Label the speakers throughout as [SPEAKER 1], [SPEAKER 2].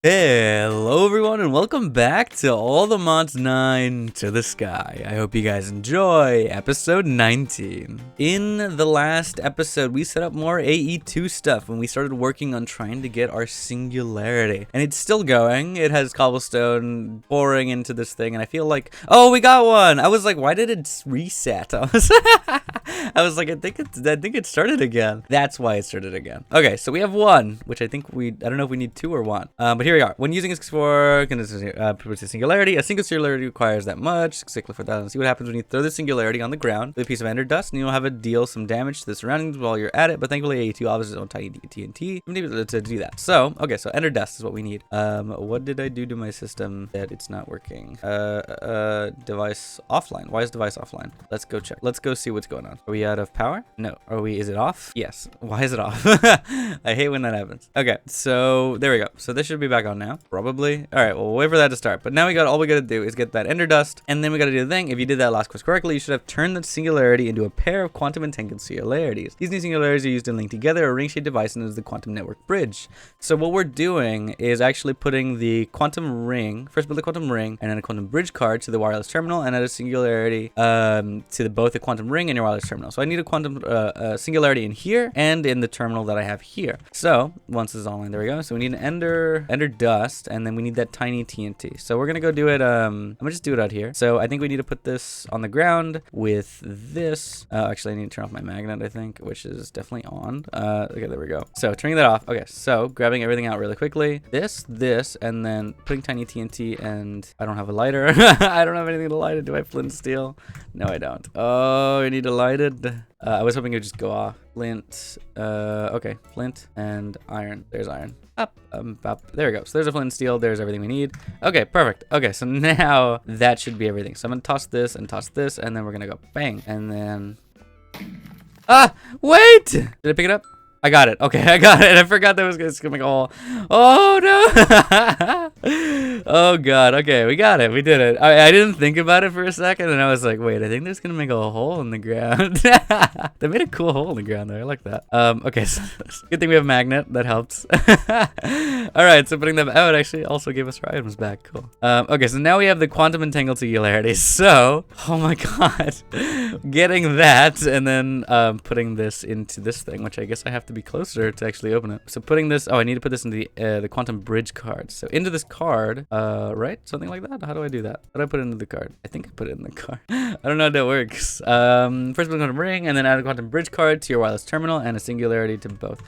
[SPEAKER 1] Hello everyone and welcome back to All the Mods 9 to the Sky. I hope you guys enjoy episode 19. In the last episode, we set up more AE2 stuff when we started working on trying to get our singularity. And it's still going. It has cobblestone pouring into this thing and I feel like, oh, we got one. I was like, why did it reset? I was like, I think it started again. That's why it started again. Okay, so we have one, which I don't know if we need two or one. But here we are. When using for singularity, a single singularity requires that much. Click for that and see what happens when you throw the singularity on the ground with a piece of ender dust, and you'll have it deal some damage to the surroundings while you're at it. But thankfully, AE2 offers its own tiny TNT to do that. So, okay, so ender dust is what we need. What did I do to my system that it's not working? Device offline. Why is device offline? Let's go check. Let's go see what's going on. Are we out of power? No. Is it off? Yes. Why is it off? I hate when that happens. Okay, so there we go. So this should be back on now, probably. All right, well, we'll wait for that to start. But now all we gotta do is get that ender dust, and then we gotta do the thing. If you did that last quest correctly, you should have turned the singularity into a pair of quantum entangled singularities. These new singularities are used to link together a ring-shaped device into the quantum network bridge. So what we're doing is actually putting the quantum ring, first build the quantum ring, and then a quantum bridge card to the wireless terminal, and add a singularity to both the quantum ring and your wireless terminal. So I need a quantum singularity in here and in the terminal that I have here. So once this is online, there we go. So we need an ender dust, and then we need that tiny TNT. So we're gonna go do it. I'm gonna just do it out here. So I think we need to put this on the ground with this. Actually, I need to turn off my magnet, I think, which is definitely on. Okay, there we go. So turning that off. Okay, so grabbing everything out really quickly. This, and then putting tiny TNT, and I don't have a lighter. I don't have anything to light it. Do I have flint and steel? No, I don't. Oh, I need to light it. I was hoping it would just go off. Flint. Okay, flint and iron. There's iron. Up. There we go. So there's a flint and steel. There's everything we need. Okay, perfect. Okay, so now that should be everything. So I'm gonna toss this, and then we're gonna go bang, and then. Ah, wait! Did I pick it up? I got it. Okay, I got it. I forgot that was gonna make a hole. Oh no! Oh god. Okay, we got it. We did it. I didn't think about it for a second, and I was like, wait, I think there's gonna make a hole in the ground. They made a cool hole in the ground there. I like that. Okay, so good thing we have a magnet. That helps. All right, so putting them out actually also gave us our items back. Cool. Okay, so now we have the quantum entangled singularity. So, oh my god, getting that and then putting this into this thing, which I guess I have to be closer to actually open it. So putting this, I need to put this into the quantum bridge card. So into this card, right? Something like that. How do I do that? How do I put it into the card? I think I put it in the card. I don't know how that works. First put a quantum ring, and then add a quantum bridge card to your wireless terminal and a singularity to both.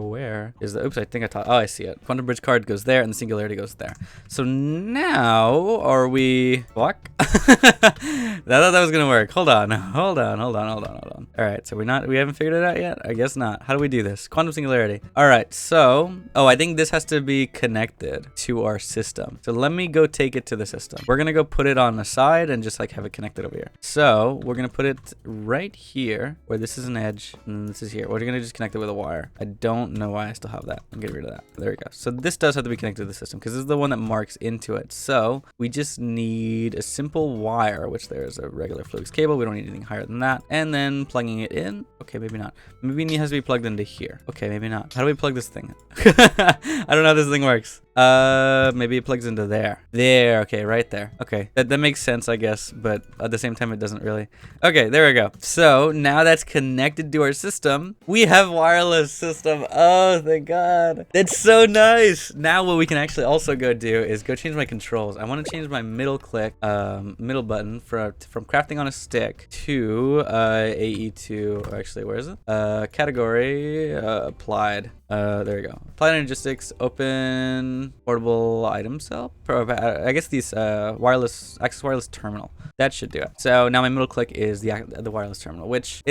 [SPEAKER 1] Where is the? Oops, I think I taught. Oh, I see it. Quantum bridge card goes there, and the singularity goes there. So now are we? Fuck. I thought that was gonna work. Hold on. All right, so we haven't figured it out yet. I guess not. How do we do this? Quantum singularity. All right, so I think this has to be connected to our system. So let me go take it to the system. We're gonna go put it on the side and just like have it connected over here. So we're gonna put it right here where this is an edge and this is here. We're gonna just connect it with a wire. I don't know why I still have that. I'm getting rid of that. There we go. So this does have to be connected to the system because this is the one that marks into it. So we just need a simple wire, which there's a regular Flux cable. We don't need anything higher than that. And then plugging it in. Okay, maybe not. Maybe it has to be plugged into here. Okay, maybe not. How do we plug this thing? I don't know how this thing works. Maybe it plugs into there. There, okay, right there. Okay, that makes sense, I guess, but at the same time, it doesn't really. Okay, there we go. So now that's connected to our system. We have wireless system. Oh, thank God. That's so nice. Now what we can actually also go do is go change my controls. I want to change my middle button from crafting on a stick to AE2, or actually, where is it? Category, applied. There we go. Applied logistics, open portable item cell. I guess these access wireless terminal. That should do it. So now my middle click is the wireless terminal, that's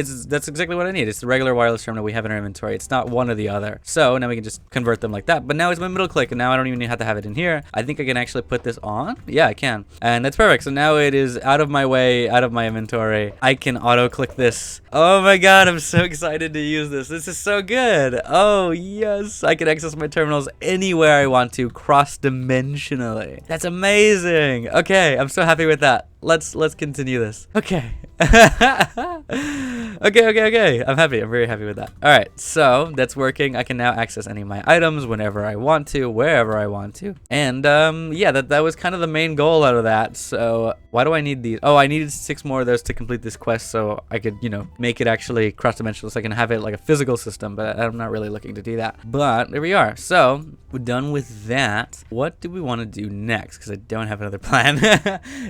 [SPEAKER 1] exactly what I need. It's the regular wireless terminal we have in our inventory. It's not one or the other. So now we can just convert them like that. But now it's my middle click, and now I don't even have to have it in here. I think I can actually put this on. Yeah, I can. And that's perfect. So now it is out of my way, out of my inventory. I can auto click this. Oh my God, I'm so excited to use this. This is so good. Oh yes, I can access my terminals anywhere I want to, cross-dimensionally. That's amazing. Okay, I'm so happy with that. let's continue this. Okay. Okay. I'm happy. I'm very happy with that. All right, so that's working. I can now access any of my items whenever I want to, wherever I want to. And yeah, that was kind of the main goal out of that. So why do I need these? Oh, I needed 6 more of those to complete this quest so I could, you know, make it actually cross-dimensional so I can have it like a physical system, but I'm not really looking to do that. But there we are. So we're done with that. What do we want to do next? Because I don't have another plan.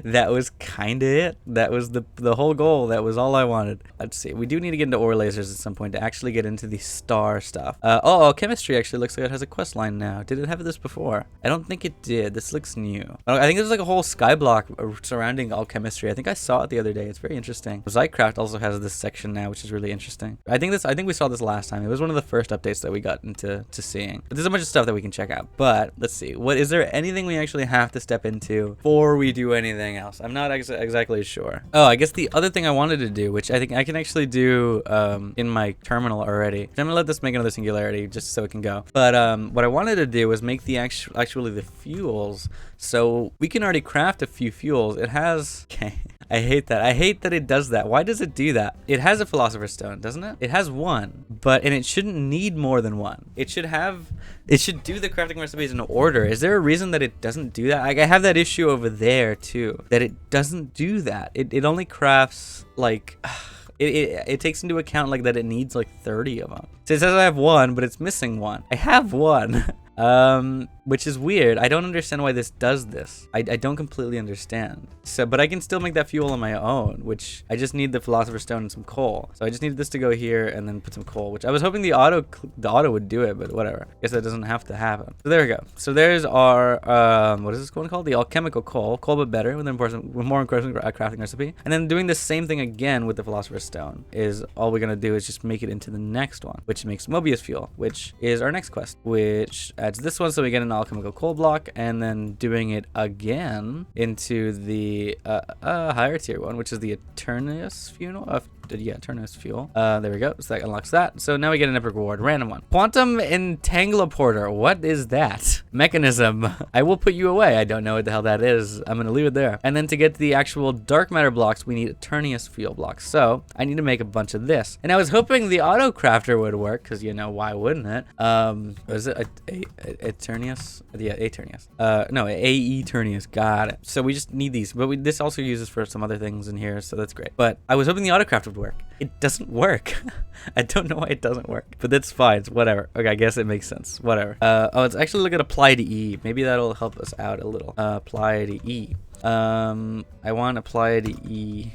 [SPEAKER 1] That was kind of it. That was the whole goal. That was all I wanted. Let's see. We do need to get into ore lasers at some point to actually get into the star stuff. Oh, chemistry actually looks like it has a quest line now. Did it have this before? I don't think it did. This looks new. I think there's like a whole sky block surrounding all chemistry. I think I saw it the other day. It's very interesting. AUTOCRAFT also has this section now, which is really interesting. I think we saw this last time. It was one of the first updates that we got into seeing. But there's a bunch of stuff that we can check out. But let's see. What is there anything we actually have to step into before we do anything else? I'm not exactly sure. Oh, I guess the other thing I wanted to do, which I think I can actually do in my terminal already. I'm gonna let this make another singularity just so it can go. But what I wanted to do was make the actually the fuels, so we can already craft a few fuels. It has I hate that. I hate that it does that. Why does it do that? It has a philosopher's stone, doesn't it? It has 1, and it shouldn't need more than 1. It should do the crafting recipes in order. Is there a reason that it doesn't do that? Like, I have that issue over there too, that it doesn't do that. It only crafts like it takes into account like that it needs like 30 of them. So it says I have 1, but it's missing 1. I have 1. Which is weird. I don't understand why this does this. I don't completely understand. So, but I can still make that fuel on my own, which I just need the philosopher's stone and some coal. So I just need this to go here and then put some coal, which I was hoping the auto would do it, but whatever. I guess that doesn't have to happen. So there we go. So there's our what is this one called? The alchemical coal but better with more encouraging crafting recipe. And then doing the same thing again with the philosopher's stone is all we're gonna do is just make it into the next one, which makes Mobius fuel, which is our next quest, which adds this one so we get an alchemical coal block, and then doing it again into the higher tier one, which is the Eternius fuel. Eternius fuel. There we go. So that unlocks that. So now we get an epic reward, random one. Quantum Entangleporter. What is that? Mechanism. I will put you away. I don't know what the hell that is. I'm gonna leave it there. And then to get the actual dark matter blocks, we need Eternius fuel blocks. So I need to make a bunch of this. And I was hoping the AUTOCRAFTer would work, because you know, why wouldn't it? Was it Eternius? Yeah, Eternius. No, Eternius. Got it. So we just need these, but this also uses for some other things in here, so that's great. But I was hoping the AUTOCRAFT would work. It doesn't work. I don't know why it doesn't work, but that's fine. It's whatever. Okay, I guess it makes sense. Whatever. Oh, let's actually look at apply to E. Maybe that'll help us out a little. Apply to E. I want apply to E.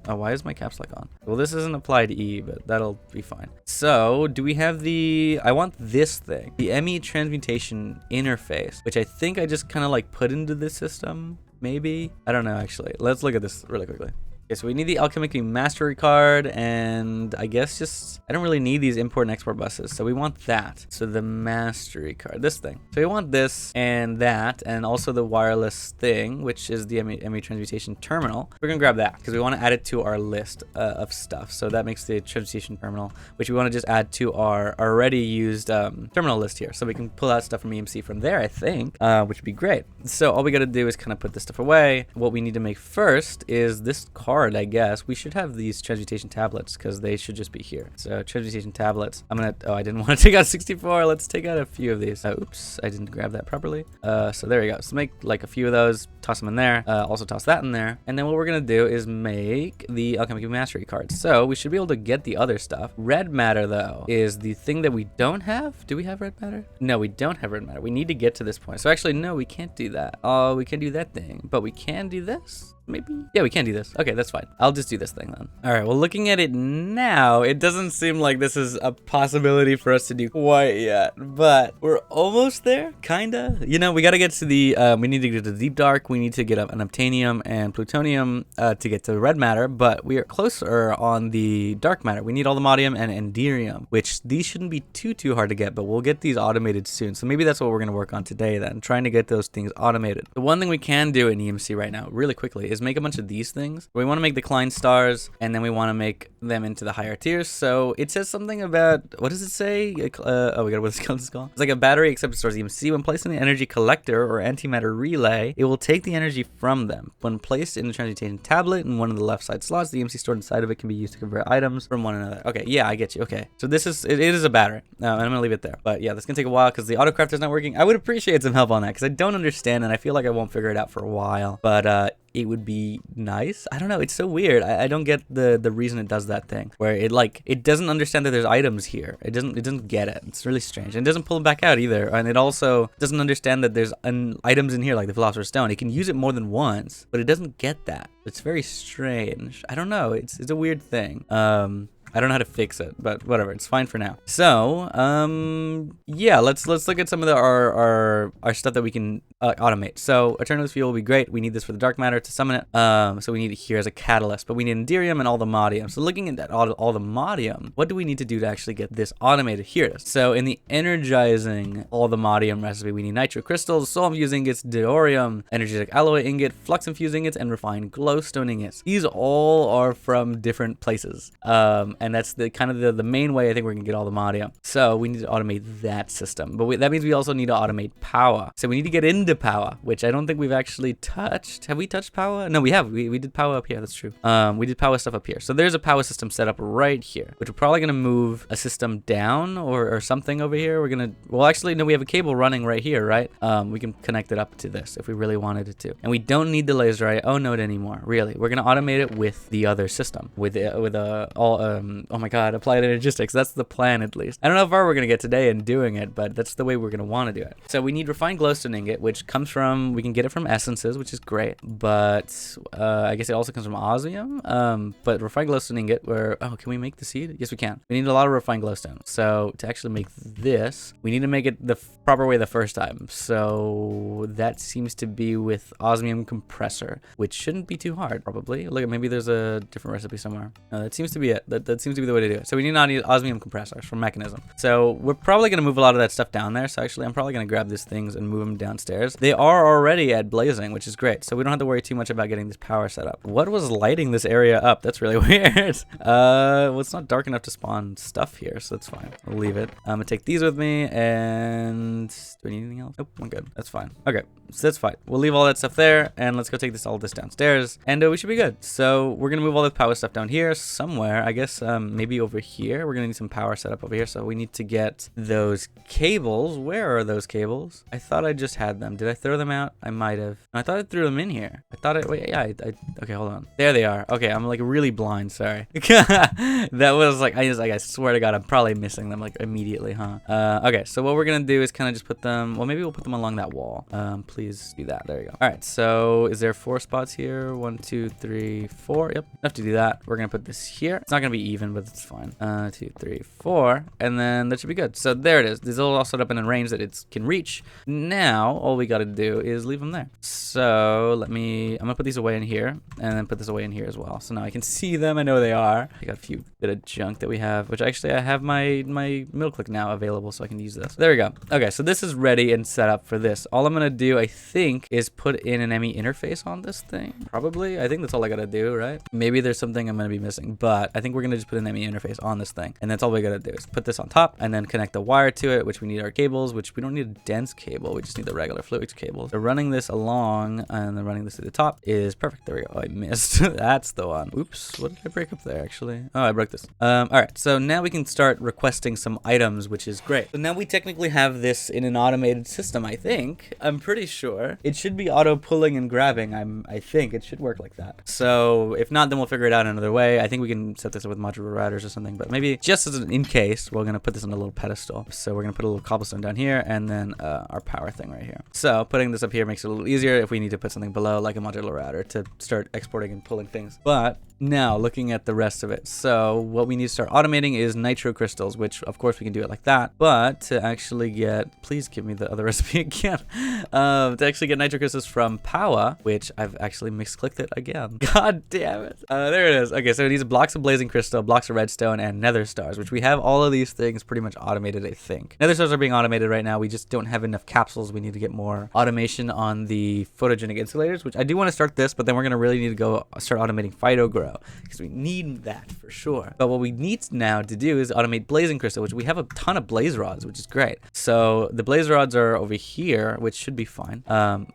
[SPEAKER 1] Why is my caps lock on? Well, this isn't apply to E, but that'll be fine. So do we have I want this thing, the ME transmutation interface, which I think I just kind of like put into this system. Maybe, I don't know actually. Let's look at this really quickly. Okay, so we need the Alchemical Mastery card, and I guess I don't really need these import and export buses, so we want that. So the Mastery card, this thing. So we want this and that, and also the wireless thing, which is the ME Transmutation Terminal. We're gonna grab that, because we want to add it to our list of stuff. So that makes the Transmutation Terminal, which we want to just add to our already used terminal list here. So we can pull out stuff from EMC from there, I think, which would be great. So all we gotta do is kind of put this stuff away. What we need to make first is this card. I guess we should have these transmutation tablets, because they should just be here. So transmutation tablets. Oh, I didn't want to take out 64. Let's take out a few of these. Oops, I didn't grab that properly. So there we go. So make like a few of those, toss them in there, also toss that in there, and then what we're gonna do is make the Alchemical Mastery card. So we should be able to get the other stuff. Red matter though is the thing that we don't have. Do we have red matter? No, we don't have red matter. We need to get to this point. So actually, no, we can't do that. Oh, we can do that thing, but we can do this. Maybe? Yeah, we can do this. Okay, that's fine. I'll just do this thing then. All right, well, looking at it now, it doesn't seem like this is a possibility for us to do quite yet, but we're almost there, kinda. You know, we gotta get to we need to get to the deep dark. We need to get an obtanium and plutonium to get to the red matter, but we are closer on the dark matter. We need all the modium and enderium, which these shouldn't be too hard to get, but we'll get these automated soon. So maybe that's what we're gonna work on today then, trying to get those things automated. The one thing we can do in EMC right now, really quickly, is make a bunch of these things. We want to make the Klein stars, and then we want to make them into the higher tiers. So it says something about, what does it say? Oh, we got what's it called. It's like a battery except it stores EMC. When placed in the energy collector or antimatter relay, it will take the energy from them. When placed in the transmutation tablet in one of the left side slots, the EMC stored inside of it can be used to convert items from one another. Okay, yeah, I get you. Okay, so this is, it is a battery. And I'm gonna leave it there. But yeah, that's gonna take a while because the AUTOCRAFT is not working. I would appreciate some help on that because I don't understand and I feel like I won't figure it out for a while. But it would be nice. I don't know. It's so weird. I don't get the reason it does that thing where it doesn't understand that there's items here. It doesn't get it. It's really strange. And it doesn't pull them back out either. And it also doesn't understand that there's items in here like the Philosopher's Stone. It can use it more than once, but it doesn't get that. It's very strange. I don't know. It's a weird thing. I don't know how to fix it, but whatever, it's fine for now. So, yeah, let's look at some of our stuff that we can automate. So, Eternalist Fuel will be great. We need this for the dark matter to summon it. So we need it here as a catalyst, but we need Enderium and all the Modium. So looking at that, all the Modium, what do we need to do to actually get this automated? Here it is. So in the energizing all the Modium recipe, we need nitro crystals, soul infused ingots, deuterium, energetic alloy ingot, flux infused ingots, and refined glowstone ingots. These all are from different places. And that's the kind of the main way I think we're gonna get all the Modium. So we need to automate that system, but that means we also need to automate power. So we need to get into power, which I don't think we've actually touched. Have we touched power? No, we have. We did power up here. That's true. We did power stuff up here. So there's a power system set up right here, which we're probably gonna move a system down or something over here. We're gonna, well, actually, no, we have a cable running right here, right? We can connect it up to this if we really wanted it to, and we don't need the laser IO node anymore. Really, we're gonna automate it with the other system, oh my god, applied energistics. That's the plan, at least. I don't know how far we're gonna get today in doing it, but that's the way we're gonna want to do it. So we need refined glowstone ingot, which comes from, we can get it from essences, which is great, but I guess it also comes from osmium. But refined glowstone ingot, can we make the seed? Yes, we can. We need a lot of refined glowstone. So to actually make this, we need to make it the proper way the first time. So that seems to be with osmium compressor, which shouldn't be too hard, probably. Look, maybe there's a different recipe somewhere. No, that seems to be it. That seems to be the way to do it. So we need not need osmium compressors from mechanism. So we're probably going to move a lot of that stuff down there. So actually, I'm probably going to grab these things and move them downstairs. They are already at blazing, which is great. So we don't have to worry too much about getting this power set up. What was lighting this area up? That's really weird. Well, it's not dark enough to spawn stuff here, so that's fine. I'll leave it. I'm going to take these with me, and do I need anything else? Nope, I'm good. That's fine. Okay, so that's fine. We'll leave all that stuff there, and let's go take all this downstairs, and we should be good. So we're going to move all the power stuff down here somewhere. I guess maybe over here. We're going to need some power set up over here, so we need to get those cables. Where are those cables? I thought I just had them. Did I throw them out? I might have. I thought I threw them in here. I thought wait, yeah, okay, hold on. There they are. Okay, I'm like really blind, sorry. That was like, I swear to God, I'm probably missing them like immediately, huh? Okay, so what we're going to do is kind of just put them, well, maybe we'll put them along that wall. Please do that. There you go. All right, so is there 4 spots here? 1, 2, 3, 4. Yep, enough to do that. We're going to put this here. It's not going to be even, but it's fine. 2, 3, 4, and then that should be good. So there it is. These are all set up in a range that it can reach. Now, all we got to do is leave them there. So I'm going to put these away in here, and then put this away in here as well. So now I can see them. I know they are. I got a few bit of junk that we have, which actually I have my middle click now available, so I can use this. There we go. Okay, so this is ready and set up for this. All I'm going to do, I think, is put in an ME interface on this thing. Probably. I think that's all I got to do, right? Maybe there's something I'm going to be missing, but I think we're going to just put an ME interface on this thing, and that's all we got to do is put this on top and then connect the wire to it, which we need our cables, which we don't need a dense cable. We just need the regular fluids cable. So running this along and then running this to the top is perfect. There we go. Oh, I missed. That's the one. Oops. What did I break up there, actually? Oh, I broke this. All right. So now we can start requesting some items, which is great. So now we technically have this in an automated system, I think. I'm pretty sure. It should be auto pulling and grabbing. I think it should work like that. So if not, then we'll figure it out another way. I think we can set this up with modular routers or something, but maybe just as an in case, we're going to put this on a little pedestal. So we're going to put a little cobblestone down here and then our power thing right here. So putting this up here makes it a little easier if we need to put something below, like a modular router, to start exporting and pulling things. But Now, looking at the rest of it. So what we need to start automating is nitro crystals, which of course we can do it like that. But to actually get, please give me the other recipe again. To actually get nitro crystals from Power, which I've actually misclicked it again. God damn it. There it is. Okay, so it needs blocks of blazing crystal, blocks of redstone, and nether stars, which we have all of these things pretty much automated, I think. Nether stars are being automated right now. We just don't have enough capsules. We need to get more automation on the photogenic insulators, which I do want to start this, but then we're going to really need to go start automating phytogrow because we need that for sure. But what we need now to do is automate blazing crystal, which we have a ton of blaze rods, which is great. So the blaze rods are over here, which should be fine.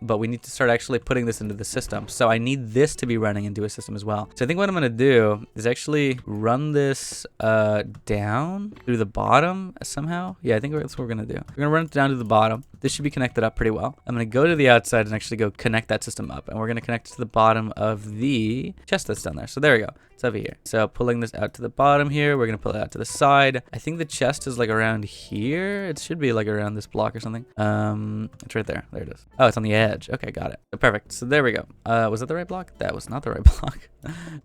[SPEAKER 1] But we need to start actually putting this into the system. So I need this to be running into a system as well. So I think what I'm going to do is actually run this down through the bottom somehow. Yeah, I think that's what we're going to do. We're going to run it down to the bottom. This should be connected up pretty well. I'm going to go to the outside and actually go connect that system up. And we're going to connect it to the bottom of the chest that's down there. So there we go. It's over here. So pulling this out to the bottom here. We're going to pull it out to the side. I think the chest is like around here. It should be like around this block or something. It's right there. There it is. Oh, it's on the edge. Okay, got it. Perfect. So there we go. Was that the right block? That was not the right block.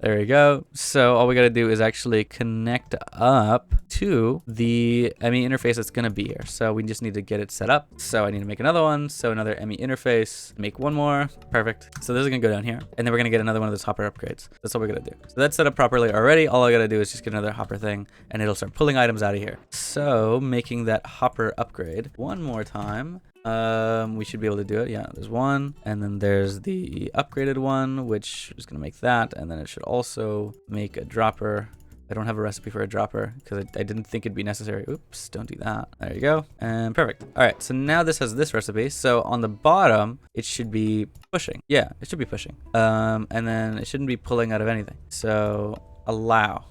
[SPEAKER 1] There we go. So all we got to do is actually connect up to the ME interface that's going to be here. So we just need to get it set up. So I need to make another one. So another ME interface, make one more. Perfect. So this is going to go down here. And then we're going to get another one of those hopper upgrades. That's what we're going to do. So that's set up properly already. All I got to do is just get another hopper thing and it'll start pulling items out of here. So making that hopper upgrade one more time. We should be able to do it. Yeah, there's one. And then there's the upgraded one, which is going to make that. And then it should also make a dropper. I don't have a recipe for a dropper because I didn't think it'd be necessary. Oops, don't do that. There you go. And perfect. All right, so now this has this recipe. So on the bottom, it should be pushing. Yeah, it should be pushing. And then it shouldn't be pulling out of anything. So allow.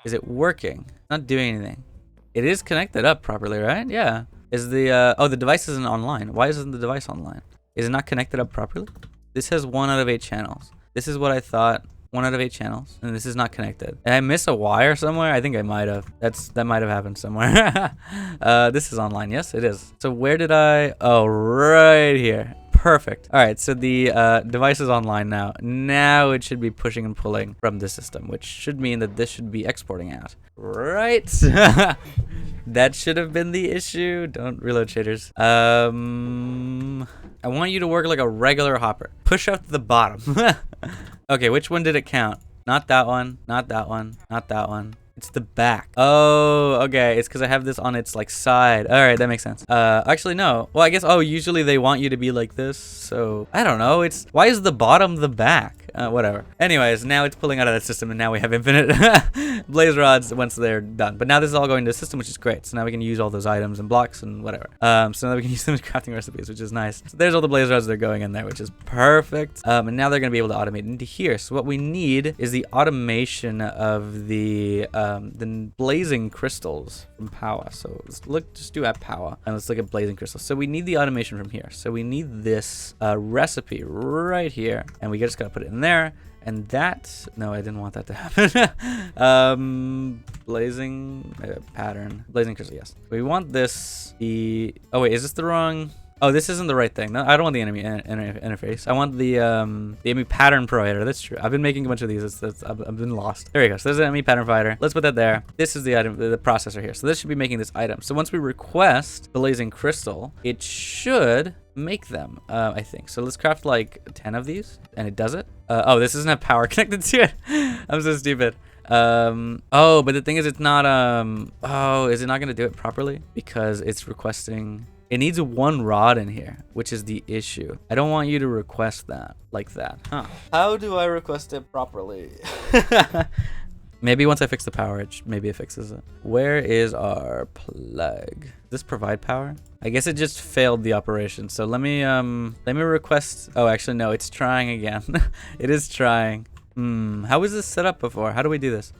[SPEAKER 1] Is it working? Not doing anything. It is connected up properly, right? Yeah. Is the, oh, the device isn't online. Why isn't the device online? Is it not connected up properly? This has 1 out of 8 channels. This is what I thought. 1 out of 8 channels, and this is not connected. Did I miss a wire somewhere? I think I might have. That might have happened somewhere. This is online. Yes, it is. So where did I? Oh, right here. Perfect. All right, so the device is online now. Now it should be pushing and pulling from the system, which should mean that this should be exporting out. Right. That should have been the issue. Don't reload shaders. I want you to work like a regular hopper. Push out to the bottom. Okay, which one did it count? Not that one, not that one, not that one. It's the back. Oh, okay. It's because I have this on its like side. All right, that makes sense. Actually, no. Well, I guess, oh, usually they want you to be like this. So I don't know. It's, why is the bottom the back? Whatever. Anyways, now it's pulling out of that system and now we have infinite blaze rods once they're done. But now this is all going to the system, which is great. So now we can use all those items and blocks and whatever. So now we can use them as crafting recipes, which is nice. So there's all the blaze rods that are going in there, which is perfect. And now they're going to be able to automate into here. So what we need is the automation of the blazing crystals from Power. So let's look, just do at Power and let's look at blazing crystals. So we need the automation from here. So we need this recipe right here, and we just got to put it in there. And that, no, I didn't want that to happen. Blazing pattern, blazing crystal, yes. We want this, oh wait, is this the wrong? Oh, this isn't the right thing. No, I don't want the enemy interface. I want the enemy pattern provider. That's true. I've been making a bunch of these. I've been lost. There we go. So there's an enemy pattern provider. Let's put that there. This is the item, the processor here. So this should be making this item. So once we request blazing crystal, it should make them, I think. So let's craft like 10 of these, and it does it. Oh, this doesn't have power connected to it. I'm so stupid. Oh, but the thing is, it's not. Oh, is it not gonna do it properly because it's requesting? It needs 1 rod in here, which is the issue. I don't want you to request that like that. Huh. How do I request it properly? Maybe once I fix the power, maybe it fixes it. Where is our plug? Does this provide power? I guess it just failed the operation. So let me request. Oh, actually, no, it's trying again. It is trying. How was this set up before? How do we do this?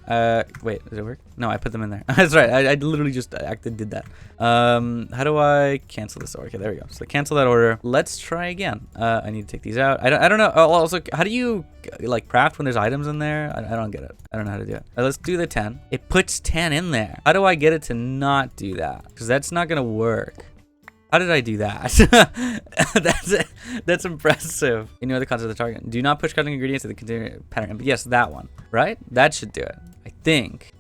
[SPEAKER 1] Wait, does it work? No, I put them in there. That's right. I literally just did that. How do I cancel this order? Okay, there we go. So cancel that order. Let's try again. I need to take these out. I don't know. Oh, also, how do you like craft when there's items in there? I don't get it. I don't know how to do it. Let's do the 10. It puts 10 in there. How do I get it to not do that? Because that's not gonna work. How did I do that? That's impressive. You know the concept of the target. Do not push crafting ingredients to the container pattern. But yes, that one, right? That should do it. I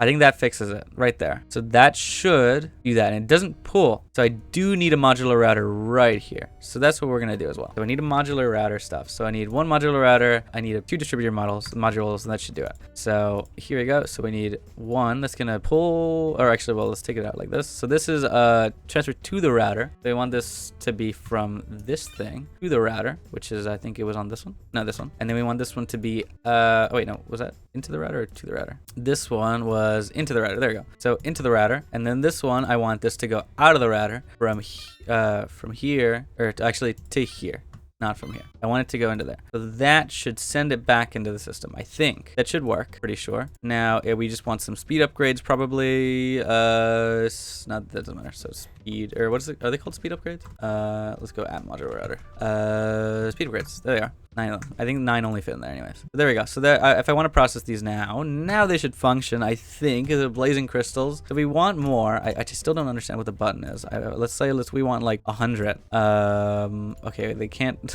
[SPEAKER 1] think that fixes it right there. So that should do that. And it doesn't pull. So I do need a modular router right here. So that's what we're going to do as well. So I need a modular router stuff. So I need one modular router. I need two distributor modules, and that should do it. So here we go. So we need one that's going to pull, or actually, well, let's take it out like this. So this is transfer to the router. They want this to be from this thing to the router, which is, I think it was on this one. No, this one. And then we want this one to be, oh wait, no, was that into the router or to the router? This one was into the router. There we go. So into the router, and then this one, I want this to go out of the router from here, or actually to here. Not from here. I want it to go into there. So that should send it back into the system. I think that should work. Pretty sure. Now we just want some speed upgrades, probably. It's not, that doesn't matter. So speed, or what is it? Are they called speed upgrades? Let's go add modular router. Speed upgrades. There they are. 9 of them. I think 9 only fit in there anyways. So there we go. So there, if I want to process these now they should function, I think, as blazing crystals. So if we want more, I just still don't understand what the button is. Let's say we want like 100. Okay, they can't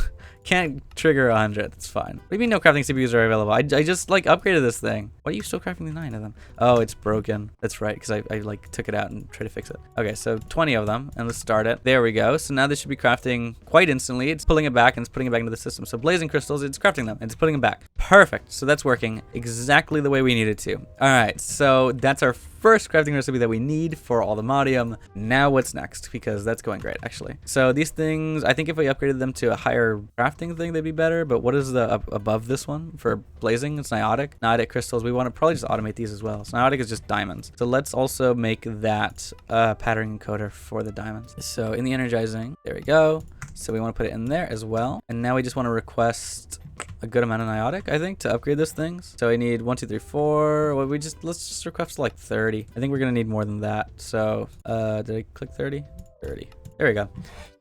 [SPEAKER 1] trigger 100. That's fine. What do you mean no crafting CPUs are available? I just like upgraded this thing. Why are you still crafting the 9 of them? Oh, it's broken. That's right, because I like took it out and tried to fix it. Okay, so 20 of them, and let's start it. There we go. So now this should be crafting quite instantly. It's pulling it back, and it's putting it back into the system. So blazing crystals, it's crafting them, and it's putting them back. Perfect. So that's working exactly the way we need it to. All right, so that's our first crafting recipe that we need for all the Modium. Now what's next? Because that's going great, actually. So these things, I think if we upgraded them to a higher crafting thing, they'd be better. But what is the above this one for blazing? It's niotic crystals. We want to probably just automate these as well. So niotic is just diamonds. So let's also make that pattern encoder for the diamonds. So in the energizing, there we go. So we want to put it in there as well. And now we just want to request a good amount of niotic, I think, to upgrade those things. So I need 1, 2, 3, 4. Well, let's just request like 30. I think we're gonna need more than that. So did I click 30? 30. There we go.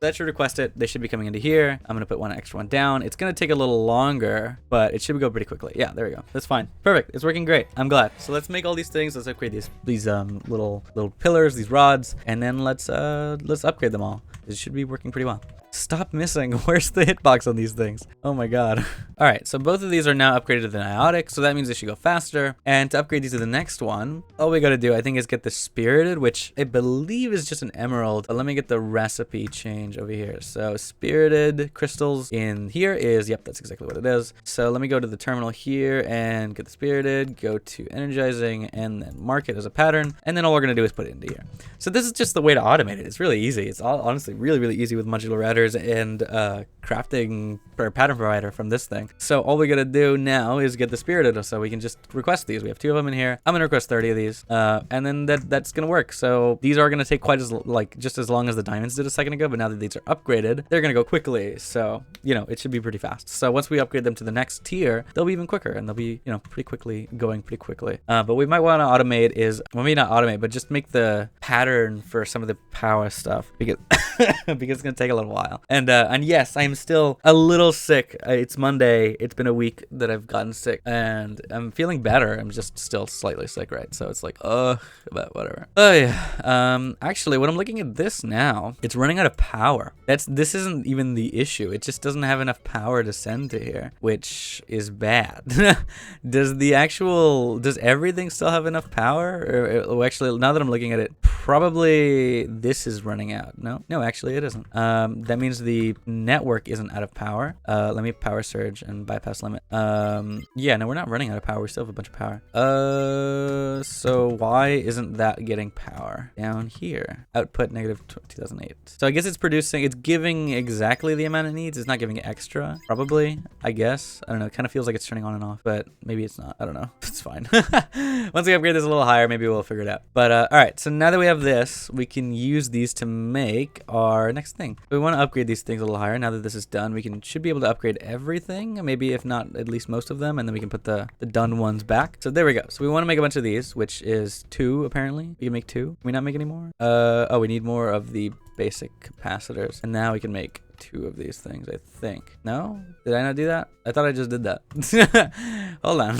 [SPEAKER 1] That should request it. They should be coming into here. I'm gonna put one extra one down. It's gonna take a little longer, but it should go pretty quickly. Yeah, there we go. That's fine. Perfect. It's working great. I'm glad. So let's make all these things. Let's upgrade these little pillars, these rods, and then let's upgrade them all. It should be working pretty well. Stop missing. Where's the hitbox on these things? Oh my god. All right, so both of these are now upgraded to the niotic, so that means they should go faster. And to upgrade these to the next one, all we gotta do, I think, is get the spirited, which I believe is just an emerald. Let me get the recipe change over here. So spirited crystals in here is, yep, that's exactly what it is. So let me go to the terminal here and get the spirited, go to energizing, and then mark it as a pattern. And then all we're gonna do is put it into here. So this is just the way to automate it. It's really easy. It's honestly really, really easy with modular routers and crafting or pattern provider from this thing. So all we gotta do now is get the spirited, so we can just request these. We have 2 of them in here. I'm gonna request 30 of these, and then that's gonna work. So these are gonna take quite just as long as the diamonds did a second ago, but now that these are upgraded, they're gonna go quickly. So it should be pretty fast. So once we upgrade them to the next tier, they'll be even quicker, and they'll be pretty quickly going pretty quickly. But we might want to automate maybe not automate, but just make the pattern for some of the power stuff because because it's gonna take a little while. And yes, I am still a little sick. It's Monday. It's been a week that I've gotten sick, and I'm feeling better. I'm just still slightly sick, right? So it's like, but whatever. Oh yeah. Actually, when I'm looking at this now, it's running out of power. This isn't even the issue. It just doesn't have enough power to send to here, which is bad. Does everything still have enough power? Or actually, now that I'm looking at it, probably this is running out. No, actually it isn't. That means the network isn't out of power. Let me power surge and bypass limit. Yeah, no, we're not running out of power. We still have a bunch of power. So why isn't that getting power down here? Output negative 2008. So I guess it's giving exactly the amount it needs. It's not giving it extra, probably, I guess. I don't know. It kind of feels like it's turning on and off, but maybe it's not. I don't know. It's fine. Once we upgrade this a little higher, maybe we'll figure it out. But all right, so now that we have this, we can use these to make our next thing. We want to upgrade these things a little higher. Now that this is done, we should be able to upgrade everything, maybe if not at least most of them, and then we can put the done ones back. So there we go. So we want to make a bunch of these, which is 2 apparently. We can make 2. Can we not make any more? Oh, we need more of the basic capacitors, and now we can make 2 of these things, I think. No? Did I not do that? I thought I just did that. Hold on.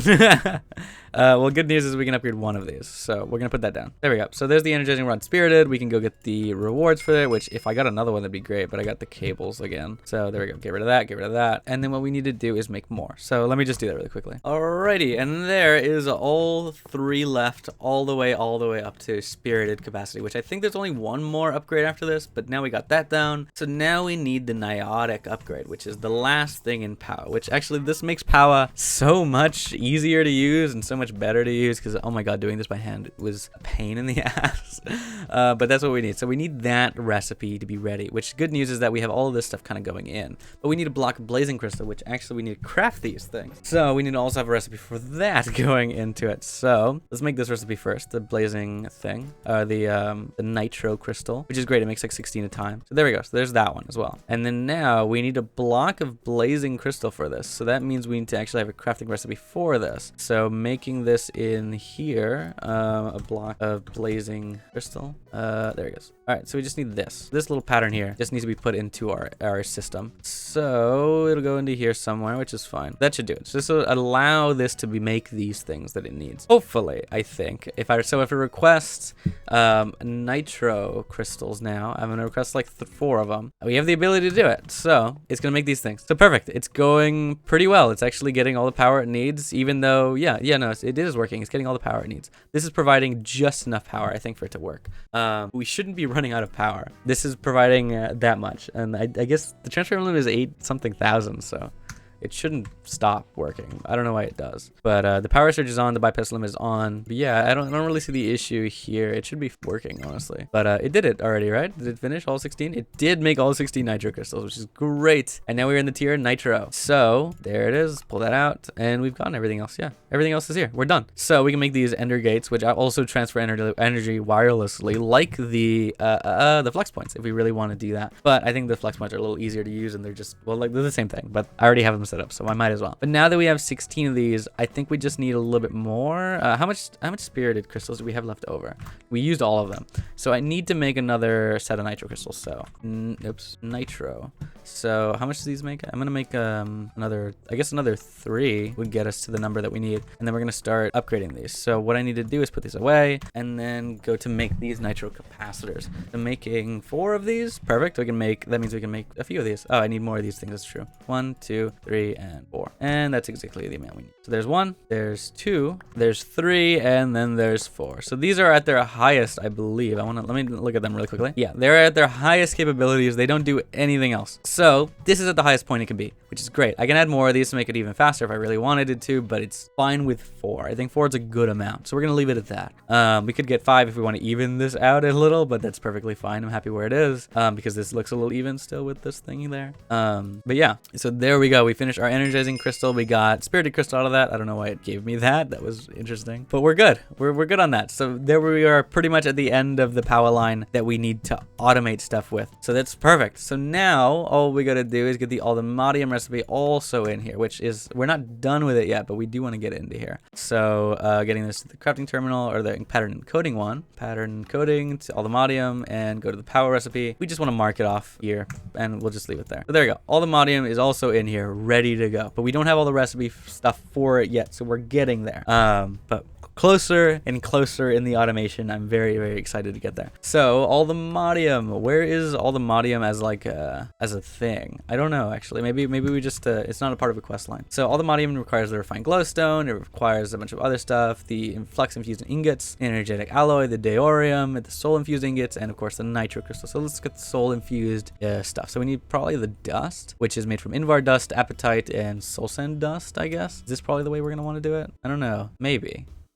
[SPEAKER 1] Well, good news is we can upgrade one of these. So we're going to put that down. There we go. So there's the energizing rod spirited. We can go get the rewards for it, which if I got another one, that'd be great. But I got the cables again. So there we go. Get rid of that. Get rid of that. And then what we need to do is make more. So let me just do that really quickly. Alrighty. And there is all 3 left all the way up to spirited capacity, which I think there's only one more upgrade after this. But now we got that down. So now we need the Niotic upgrade, which is the last thing in Power, which actually this makes Power so much easier to use and so much better to use because, oh my god, doing this by hand was a pain in the ass. But that's what we need. So we need that recipe to be ready, which good news is that we have all of this stuff kind of going in. But we need a block of blazing crystal, which actually we need to craft these things. So we need to also have a recipe for that going into it. So let's make this recipe first, the blazing thing, the nitro crystal, which is great. It makes like 16 a time. So there we go. So there's that one as well. And then now we need a block of blazing crystal for this. So that means we need to actually have a crafting recipe for this. So making this in here, a block of blazing crystal. There it goes. All right, so we just need this little pattern here just needs to be put into our system. So it'll go into here somewhere, which is fine. That should do it. So this will allow this to make these things that it needs. Hopefully, I think. If I request nitro crystals now, I'm gonna request like 4 of them. We have the ability to do it, so it's gonna make these things. So perfect. It's going pretty well. It's actually getting all the power it needs, even though no, it is working. It's getting all the power it needs. This is providing just enough power, I think, for it to work. We shouldn't be running out of power. This is providing that much, and I guess the transfer limit is 8-something thousand, so it shouldn't stop working. I don't know why it does, but the power surge is on, the bypass limit is on. But yeah, I don't really see the issue here. It should be working, honestly. But it did it already, right? Did it finish all 16? It did make all 16 nitro crystals, which is great. And now we're in the tier nitro. So there it is. Pull that out, and we've gotten everything else. Yeah, everything else is here. We're done. So we can make these ender gates, which also transfer energy wirelessly, like the flex points, if we really want to do that. But I think the flex points are a little easier to use, and they're just, well, like they're the same thing. But I already have them set up, so I might as well. But now that we have 16 of these, I think we just need a little bit more. How much spirited crystals do we have left over? We used all of them, so I need to make another set of nitro crystals. So oops, nitro. So how much do these make? I'm gonna make another 3 would get us to the number that we need, and then we're gonna start upgrading these. So what I need to do is put these away and then go to make these nitro capacitors. I'm making 4 of these. Perfect. That means we can make a few of these. Oh, I need more of these things. That's true. 1, 2, 3, and 4, and that's exactly the amount we need. So there's 1, there's 2, there's 3, and then there's 4. So these are at their highest, I believe. Let me look at them really quickly. Yeah, they're at their highest capabilities. They don't do anything else. So this is at the highest point it can be, which is great. I can add more of these to make it even faster if I really wanted it to, but it's fine with 4. I think 4 is a good amount, so we're gonna leave it at that. We could get 5 if we want to even this out a little, but that's perfectly fine. I'm happy where it is, because this looks a little even still with this thingy there. But yeah, so there we go. We finished our energizing crystal. We got spirited crystal out of that. I don't know why it gave me that. That was interesting, but we're good. We're good on that. So there we are, pretty much at the end of the power line that we need to automate stuff with. So that's perfect. So now all we gotta do is get all the Modium recipe also in here, which is, we're not done with it yet, but we do want to get it into here. So getting this to the crafting terminal, or the pattern encoding one, pattern encoding to all the Modium, and go to the power recipe. We just want to mark it off here, and we'll just leave it there. So there we go. All the Modium is also in here, ready to go, but we don't have all the recipe stuff for it yet, so we're getting there. But closer and closer in the automation. I'm very, very excited to get there. So all the Modium, where is all the Modium as like as a thing? I don't know, actually. Maybe we just it's not a part of a quest line. So all the Modium requires the refined glowstone. It requires a bunch of other stuff: the flux infused ingots, energetic alloy, the daorium, the soul infused ingots, and of course the nitro crystal. So let's get the soul infused stuff. So we need probably the dust, which is made from Invar dust, apatite, and soul sand dust, I guess. Is this probably the way we're gonna want to do it? I don't know.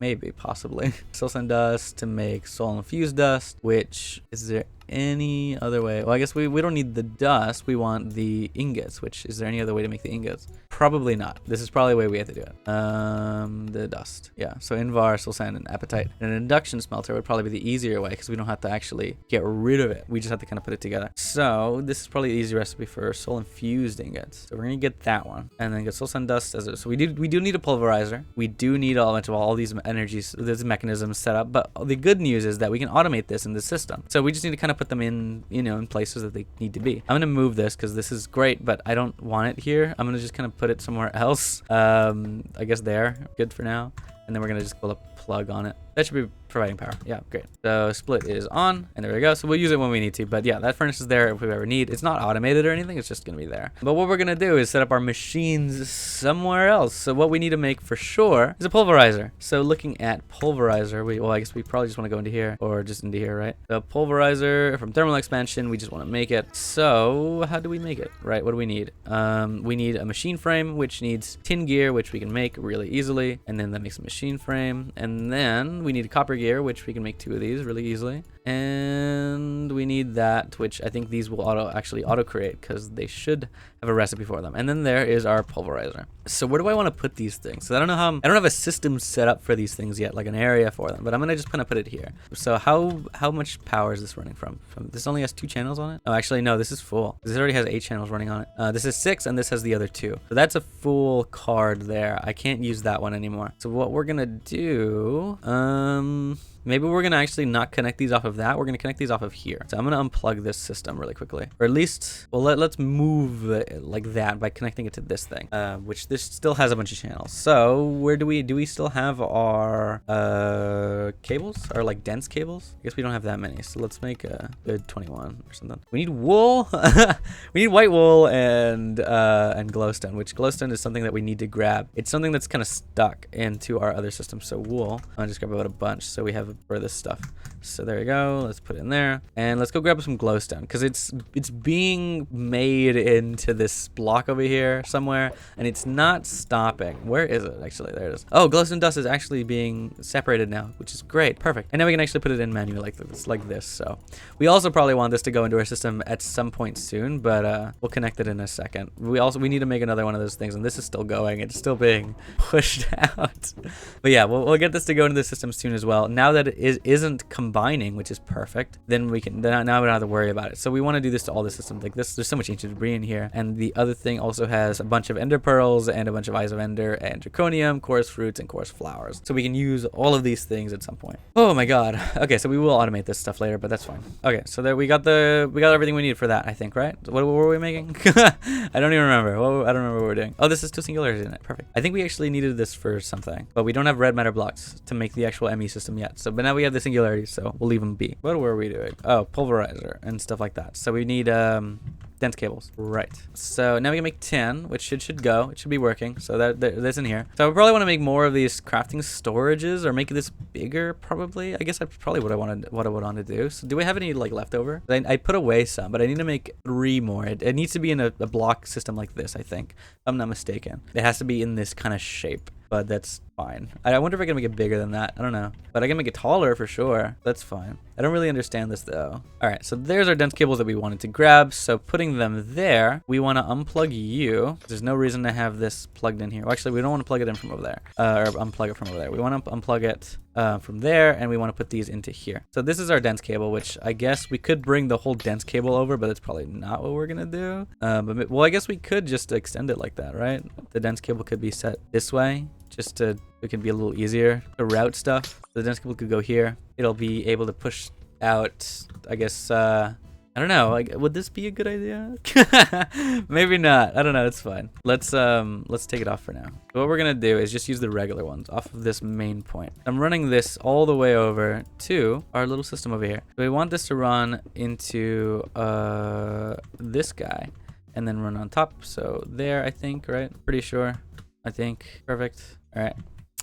[SPEAKER 1] Maybe, possibly. Soul sand dust to make soul infused dust, which, is there any other way? Well, I guess we don't need the dust. We want the ingots, which, is there any other way to make the ingots? Probably not. This is probably the way we have to do it. The dust. Yeah, so Invar, soul sand, and apatite. And an induction smelter would probably be the easier way, because we don't have to actually get rid of it. We just have to kind of put it together. So this is probably the easy recipe for soul infused ingots. So we're gonna get that one, and then get soul sand dust as it. So we do need a pulverizer. We do need a bunch of all these energies, these mechanisms set up. But the good news is that we can automate this in the system. So we just need to kind of put them in, in places that they need to be. I'm gonna move this because this is great, but I don't want it here. I'm gonna just kind of put it somewhere else. I guess there, good for now. and then we're gonna just pull a plug on it. That should be providing power. Yeah, great. So split is on, and there we go. So we'll use it when we need to, but yeah, that furnace is there if we ever need. It's not automated or anything, it's just gonna be there. But what we're gonna do is set up our machines somewhere else. So what we need to make for sure is a pulverizer. So looking at pulverizer, well, I guess we probably just wanna go into here, or just into here, right? The pulverizer from thermal expansion, we just wanna make it. So how do we make it, right? What do we need? We need a machine frame, which needs tin gear, which we can make really easily, and then that makes a machine frame, and then we need a copper gear, which we can make 2 of these really easily, and we need that, which I think these will actually auto create because they should have a recipe for them. And then there is our pulverizer. So where do I want to put these things? So I don't know how, I don't have a system set up for these things yet, like an area for them, but I'm gonna just kind of put it here. So how much power is this running from? This only has 2 channels on it? Oh, actually no, this is full. This already has 8 channels running on it. This is 6 and this has the other 2. So that's a full card there. I can't use that one anymore. So what we're gonna do, maybe we're gonna actually not connect these off of that. We're gonna connect these off of here. So I'm gonna unplug this system really quickly, or at least, well, let's move it like that by connecting it to this thing, which this still has a bunch of channels. So where do we still have our cables, our like dense cables? I guess we don't have that many. So let's make a good 21 or something. We need wool. We need white wool and glowstone, which glowstone is something that we need to grab. It's something that's kind of stuck into our other system. So wool, I'll just grab about a bunch. So we have for this stuff. So there you go. Let's put it in there, and let's go grab some glowstone because it's being made into this block over here somewhere, and it's not stopping. Where is it actually? There it is. Oh, glowstone dust is actually being separated now, which is great. Perfect. And now we can actually put it in manually like this. So we also probably want this to go into our system at some point soon, but we'll connect it in a second. We need to make another one of those things, and this is still going. It's still being pushed out. But yeah, we'll get this to go into the system soon as well. Now that it isn't combining, which is perfect, then we can now we don't have to worry about it. So we want to do this to all the systems like this. There's so much ancient debris in here, and the other thing also has a bunch of ender pearls and a bunch of eyes of ender and draconium, chorus fruits, and chorus flowers. So we can use all of these things at some point. Oh my god. Okay, so we will automate this stuff later, but that's fine. Okay, so there we got everything we need for that, I think, right? What were we making? I don't even remember. I don't remember what we're doing. Oh, this is 2 singularities in it. Perfect. I think we actually needed this for something, but we don't have red matter blocks to make the actual ME system yet. So, but now we have the singularities, so we'll leave them be. What were we doing? Oh, pulverizer and stuff like that. So we need dense cables. Right. So now we can make 10, which should go. It should be working. So that's in here. So I probably want to make more of these crafting storages or make this bigger, probably. I guess that's probably what I would want to do. So do we have any like leftover? I put away some, but I need to make 3 more. It needs to be in a block system like this, I think. If I'm not mistaken. It has to be in this kind of shape. But that's fine. I wonder if I can make it bigger than that. I don't know. But I can make it taller for sure. That's fine. I don't really understand this though. All right, so there's our dense cables that we wanted to grab. So putting them there, we want to unplug you. There's no reason to have this plugged in here. Well, actually, we don't want to plug it in from over there. Or unplug it from over there. We want to unplug it from there, and we want to put these into here. So this is our dense cable, which I guess we could bring the whole dense cable over, but that's probably not what we're gonna do. Well, I guess we could just extend it like that, right? The dense cable could be set this way, just to, it can be a little easier to route stuff. The dense cable could go here. It'll be able to push out, I guess, I don't know, like, would this be a good idea? Maybe not. I don't know, it's fine. Let's take it off for now. So what we're gonna do is just use the regular ones off of this main point. I'm running this all the way over to our little system over here. So we want this to run into this guy and then run on top. So there, I think, right? Pretty sure. I think. Perfect. All right.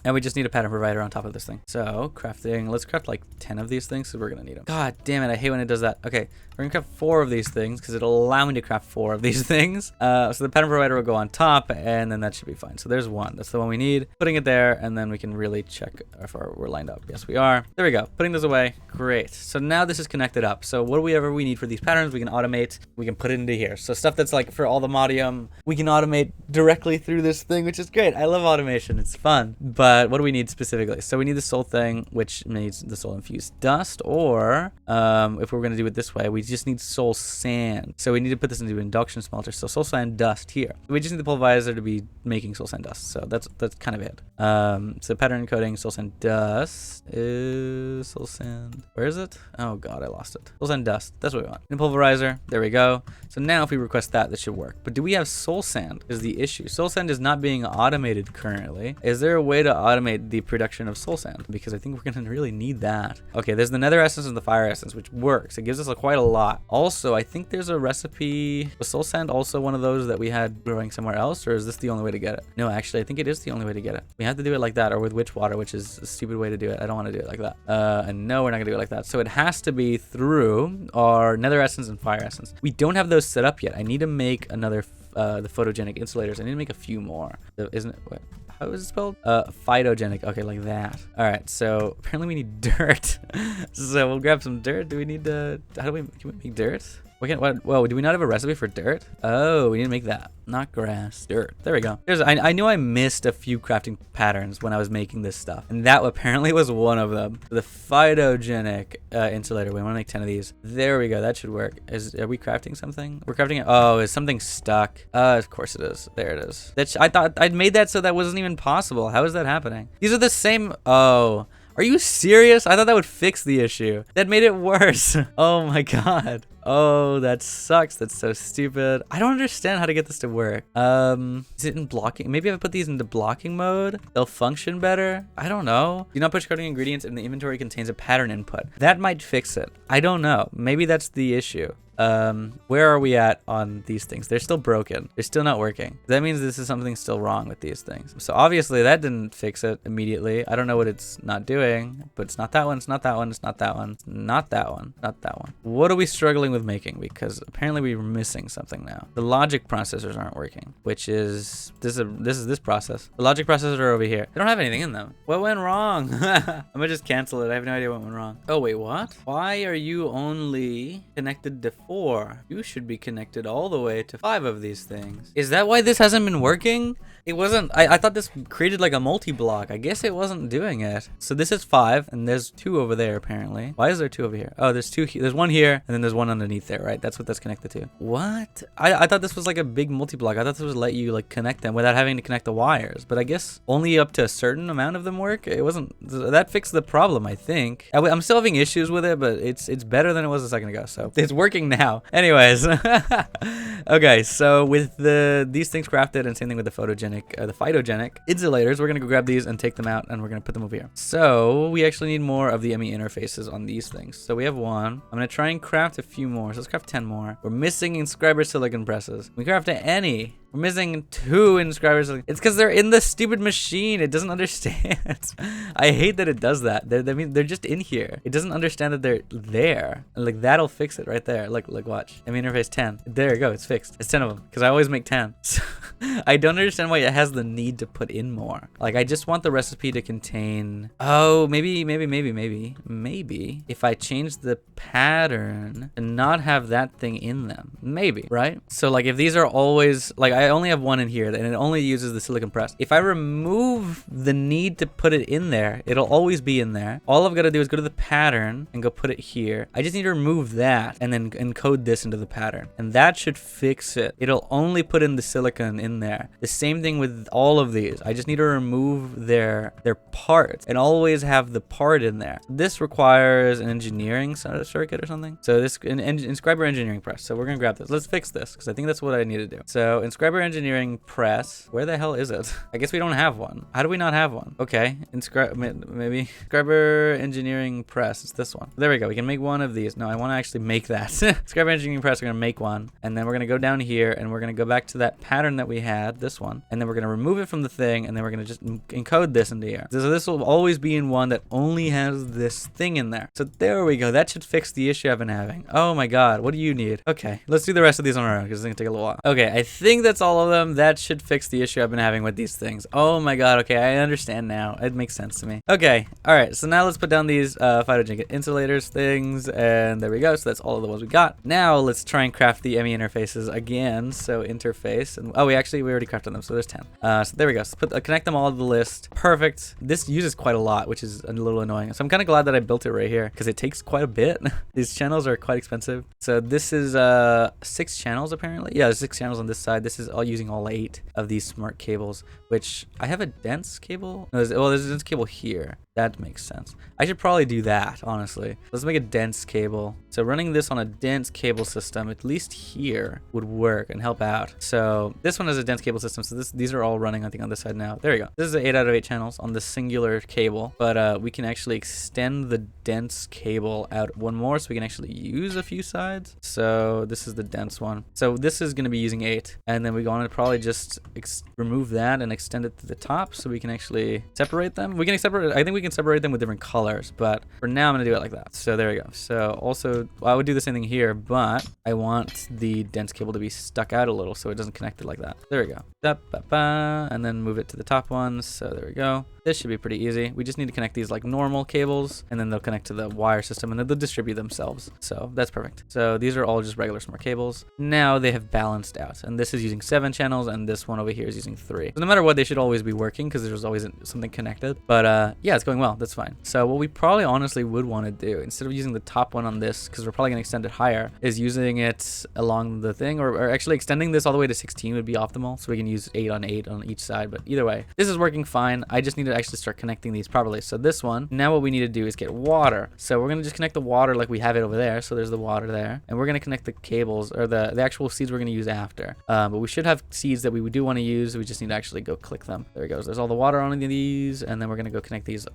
[SPEAKER 1] And we just need a pattern provider on top of this thing. So crafting, let's craft like 10 of these things because we're gonna need them. God damn it, I hate when it does that. Okay, we're gonna craft 4 of these things because it'll allow me to craft 4 of these things. So the pattern provider will go on top, and then that should be fine. So there's 1, that's the one we need. Putting it there, and then we can really check if we're lined up. Yes, we are. There we go, putting this away. Great, so now this is connected up. So whatever we need for these patterns, we can automate, we can put it into here. So stuff that's like for all the Modium, we can automate directly through this thing, which is great. I love automation, it's fun. But what do we need specifically? So we need the soul thing, which needs the soul infused dust, or if we're gonna do it this way, we just need soul sand. So we need to put this into induction smelter. So soul sand dust here. We just need the pulverizer to be making soul sand dust. So that's kind of it. So pattern encoding soul sand dust is soul sand. Where is it? Oh god, I lost it. Soul sand dust. That's what we want. And pulverizer. There we go. So now if we request that, that should work. But do we have soul sand? Is the issue. Soul sand is not being automated currently. Is there a way to automate the production of soul sand because I think we're gonna really need that. Okay, there's the nether essence and the fire essence, which works. It gives us quite a lot. Also, I think there's a recipe. Was soul sand also one of those that we had growing somewhere else, or is this the only way to get it? No, actually, I think it is the only way to get it. We have to do it like that or with witch water, which is a stupid way to do it. I don't want to do it like that. And no, we're not gonna do it like that. So it has to be through our nether essence and fire essence. We don't have those set up yet. I need to make another the photogenic insulators. I need to make a few more. So isn't it? What? How is it spelled? Phytogenic. Okay, like that. All right. So apparently we need dirt. So we'll grab some dirt. Do we need to? Can we make dirt? Whoa, do we not have a recipe for dirt? Oh, we need to make that. Not grass, dirt. There we go. I knew I missed a few crafting patterns when I was making this stuff. And that apparently was one of them. The phytogenic insulator. We want to make 10 of these. There we go. That should work. Are we crafting something? We're crafting it. Oh, is something stuck? Of course it is. There it is. I thought I'd made that so that wasn't even possible. How is that happening? These are the same. Oh. Are you serious? I thought that would fix the issue. That made it worse. Oh my god. Oh, that sucks. That's so stupid. I don't understand how to get this to work. Is it in blocking? Maybe if I put these into blocking mode, they'll function better. I don't know. Do not push crafting ingredients in the inventory contains a pattern input. That might fix it. I don't know. Maybe that's the issue. Where are we at on these things? They're still broken. They're still not working. That means this is something still wrong with these things. So obviously that didn't fix it immediately. I don't know what it's not doing, but it's not that one. It's not that one. It's not that one. It's not that one. Not that one. What are we struggling with making? Because apparently we're missing something now. The logic processors aren't working, which is this process. The logic processors are over here. They don't have anything in them. What went wrong? I'm gonna just cancel it. I have no idea what went wrong. Oh wait, what? Why are you only connected to 4? You should be connected all the way to 5 of these things. Is that why this hasn't been working? It wasn't. I thought this created like a multi-block. I guess it wasn't doing it. So this is 5 and there's 2 over there apparently. Why is there 2 over here? Oh, there's 2 there's 1 here and then there's 1 underneath there, right? That's what that's connected to. What? I thought this was like a big multi-block. I thought this would let you like connect them without having to connect the wires, but I guess only up to a certain amount of them work. It wasn't. That fixed the problem, I think. I'm still having issues with it, but it's better than it was a second ago, so it's working now. Anyways. Okay, so with these things crafted, and same thing with the phytogenic insulators, we're gonna go grab these and take them out and we're gonna put them over here. So we actually need more of the ME interfaces on these things. So we have 1. I'm gonna try and craft a few more. So let's craft 10 more. We're missing inscriber silicon presses. We craft any. We're missing 2 inscribers. It's because they're in the stupid machine. It doesn't understand. I hate that it does that. They're just in here. It doesn't understand that they're there. And like that'll fix it right there. Look, watch. ME interface 10. There you go. It's fixed. It's 10 of them because I always make 10. So I don't understand why it has the need to put in more. Like I just want the recipe to contain. Oh, maybe if I change the pattern and not have that thing in them, maybe, right? So like if these are always like I only have 1 in here and it only uses the silicon press. If I remove the need to put it in there, it'll always be in there. All I've got to do is go to the pattern and go put it here. I just need to remove that and then encode this into the pattern. And that should fix it. It'll only put in the silicon in there. The same thing with all of these. I just need to remove their parts and always have the part in there. This requires an engineering circuit or something. So this inscriber engineering press. So we're going to grab this. Let's fix this because I think that's what I need to do. So inscriber engineering press. Where the hell is it? I guess we don't have one. How do we not have one? Okay. Maybe inscriber engineering press. It's this one. There we go. We can make 1 of these. No, I want to actually make that. Inscriber engineering press. We're going to make 1. And then we're going to go down here and we're going to go back to that pattern that we had, this one. And then we're going to remove it from the thing and then we're going to just encode this into here. So this will always be in 1 that only has this thing in there. So there we go. That should fix the issue I've been having. Oh my god. What do you need? Okay. Let's do the rest of these on our own because it's going to take a little while. Okay. I think that's all of them. That should fix the issue I've been having with these things. Oh my god. Okay. I understand now. It makes sense to me. Okay. All right. So now let's put down these phytogenic insulators things. And there we go. So that's all of the ones we got. Now let's try and craft the ME interfaces again. So interface. And oh, we already crafted them. So there's 10. So there we go. So connect them all to the list. Perfect. This uses quite a lot, which is a little annoying. So I'm kind of glad that I built it right here because it takes quite a bit. These channels are quite expensive. So this is 6 channels apparently. Yeah, there's 6 channels on this side. This is all using all 8 of these smart cables, which I have a dense cable. No, there's a dense cable here. That makes sense. I should probably do that, honestly. Let's make a dense cable. So running this on a dense cable system, at least here, would work and help out. So this one is has a dense cable system, so these are all running, I think, on this side now. There we go. This is 8 out of 8 channels on this singular cable, but we can actually extend the dense cable out one more, so we can actually use a few sides. So this is the dense one. So this is going to be using 8, and then we want to probably just remove that and extend it to the top, so we can actually separate them. We can separate. I think we can separate them with different colors, but for now I'm going to do it like that. So there we go. So also, well, I would do the same thing here, but I want the dense cable to be stuck out a little so it doesn't connect it like that. There we go. And then move it to the top ones. So there we go. This should be pretty easy. We just need to connect these like normal cables, and then they'll connect to the wire system, and then they'll distribute themselves. So that's perfect. So these are all just regular smart cables. Now they have balanced out, and this is using 7 channels, and this one over here is using 3. So no matter what, they should always be working because there's always something connected. But yeah, it's going well. That's fine. So what we probably honestly would want to do, instead of using the top one on this, because we're probably going to extend it higher, is using it along the thing, or actually extending this all the way to 16 would be optimal, so we can use 8 on 8 on each side. But either way, this is working fine. I just need to actually start connecting these properly. So this one, now what we need to do is get water. So we're going to just connect the water like we have it over there. So there's the water there, and we're going to connect the cables, or the actual seeds we're going to use after. But we should have seeds that we do want to use. We just need to actually go click them. There we go. So there's all the water on these, and then we're going to go connect these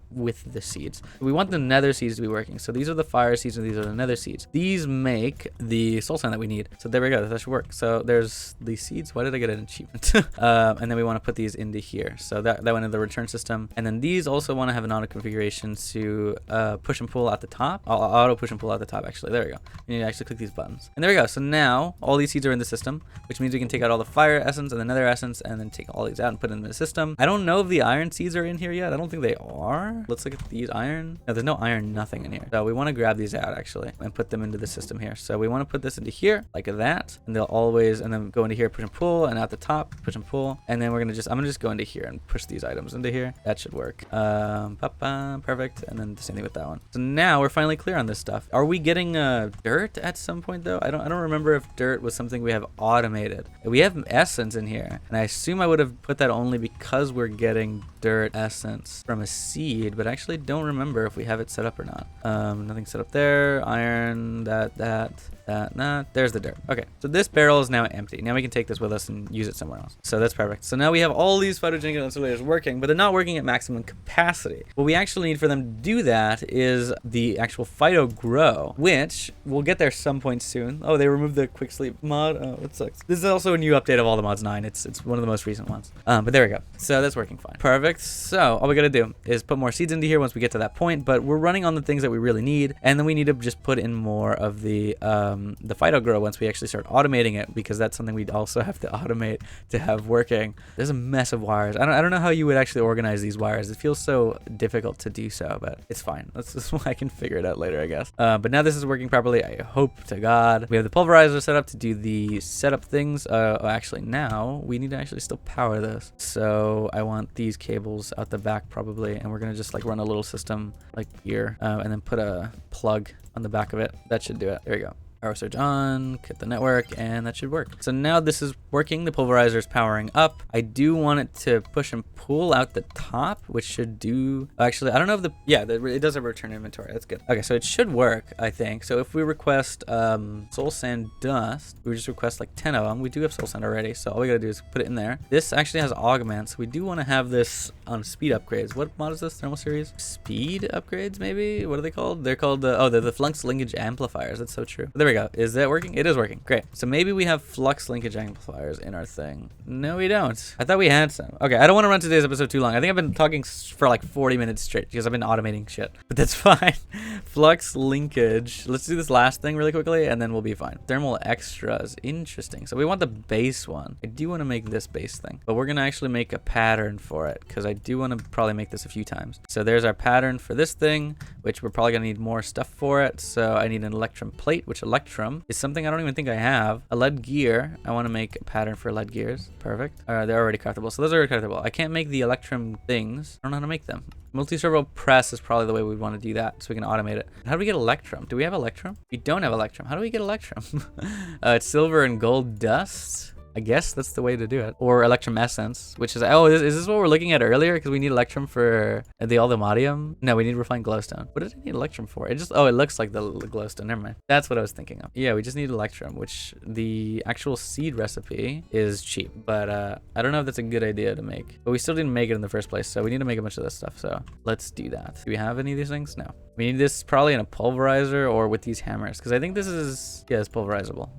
[SPEAKER 1] with the seeds. We want the nether seeds to be working. So these are the fire seeds, and these are the nether seeds. These make the soul sand that we need. So there we go. That should work. So there's the seeds. Why did I get an achievement? And then we want to put these into here. So that went in the return system. And then these also want to have an auto configuration to push and pull at the top. Auto push and pull at the top, actually. There we go. You need to actually click these buttons. And there we go. So now all these seeds are in the system, which means we can take out all the fire essence and the nether essence, and then take all these out and put them in the system. I don't know if the iron seeds are in here yet. I don't think they are. Let's look at these iron. No, there's no iron, nothing in here. So we want to grab these out, actually, and put them into the system here. So we want to put this into here like that, and they'll always, and then go into here, push and pull, and at the top, push and pull. And then I'm gonna just go into here and push these items into here. That should work. Perfect. And then the same thing with that one. So now we're finally clear on this stuff. Are we getting dirt at some point though? I don't remember if dirt was something we have automated. We have essence in here, and I assume I would have put that only because we're getting dirt essence from a seed, but I actually don't remember if we have it set up or not. Nothing set up there. Iron, that. There's the dirt. Okay, so this barrel is now empty. Now we can take this with us and use it somewhere else. So that's perfect. So now we have all these photogenic insulators working, but they're not working at maximum capacity. What we actually need for them to do that is the actual phyto grow, which we'll get there some point soon. Oh, they removed the quick sleep mod. Oh, it sucks. This is also a new update of all the mods 9. It's one of the most recent ones. But there we go. So that's working fine. Perfect. So all we gotta do is put more seeds into here once we get to that point, but we're running on the things that we really need, and then we need to just put in more of the phyto grow once we actually start automating it, because that's something we'd also have to automate to have working. There's a mess of wires. I don't know how you would actually organize these wires. It feels so difficult to do so, but it's fine. That's why I can figure it out later, I guess. But now this is working properly. I hope to God. We have the pulverizer set up to do the setup things. Actually, now we need to actually still power this. So I want these cables out the back probably, and we're gonna just like run a little system like here, and then put a plug on the back of it. That should do it. There we go. Power surge on, hit the network, and that should work. So now this is working. The pulverizer is powering up. I do want it to push and pull out the top, which should do, actually, I don't know if it does have a return inventory. That's good. Okay, so it should work, I think. So if we request soul sand dust, we just request like 10 of them. We do have soul sand already, so all we gotta do is put it in there. This actually has augment, so we do want to have this on speed upgrades. What mod is this? Thermal series? Speed upgrades, maybe? What are they called? They're called they're the flux linkage amplifiers. That's so true. There we go. Is that working? It is working. Great. So maybe we have flux linkage amplifiers in our thing. No, we don't. I thought we had some. Okay, I don't want to run today's episode too long. I think I've been talking for like 40 minutes straight because I've been automating shit. But that's fine. Flux linkage. Let's do this last thing really quickly and then we'll be fine. Thermal extras. Interesting. So we want the base one. I do want to make this base thing, but we're going to actually make a pattern for it because I do want to probably make this a few times. So there's our pattern for this thing, which we're probably going to need more stuff for it. So I need an electrum plate, which electrum is something I don't even think I have. A lead gear. I want to make a pattern for lead gears. Perfect. They're already craftable. So those are craftable. I can't make the electrum things. I don't know how to make them. Multi-servo press is probably the way we'd want to do that, so we can automate it. How do we get electrum? Do we have electrum? We don't have electrum. How do we get electrum? It's silver and gold dust. I guess that's the way to do it. Or electrum essence, which is, oh, is this what we're looking at earlier? Because we need electrum for the all the Modium. No, we need refined glowstone. What did I need electrum for? It just, oh, it looks like the glowstone. Never mind. That's what I was thinking of. Yeah, we just need electrum, which the actual seed recipe is cheap, but I don't know if that's a good idea to make. But we still didn't make it in the first place, so we need to make a bunch of this stuff. So let's do that. Do we have any of these things? No. We need this probably in a pulverizer or with these hammers, because I think this is, yeah, it's pulverizable.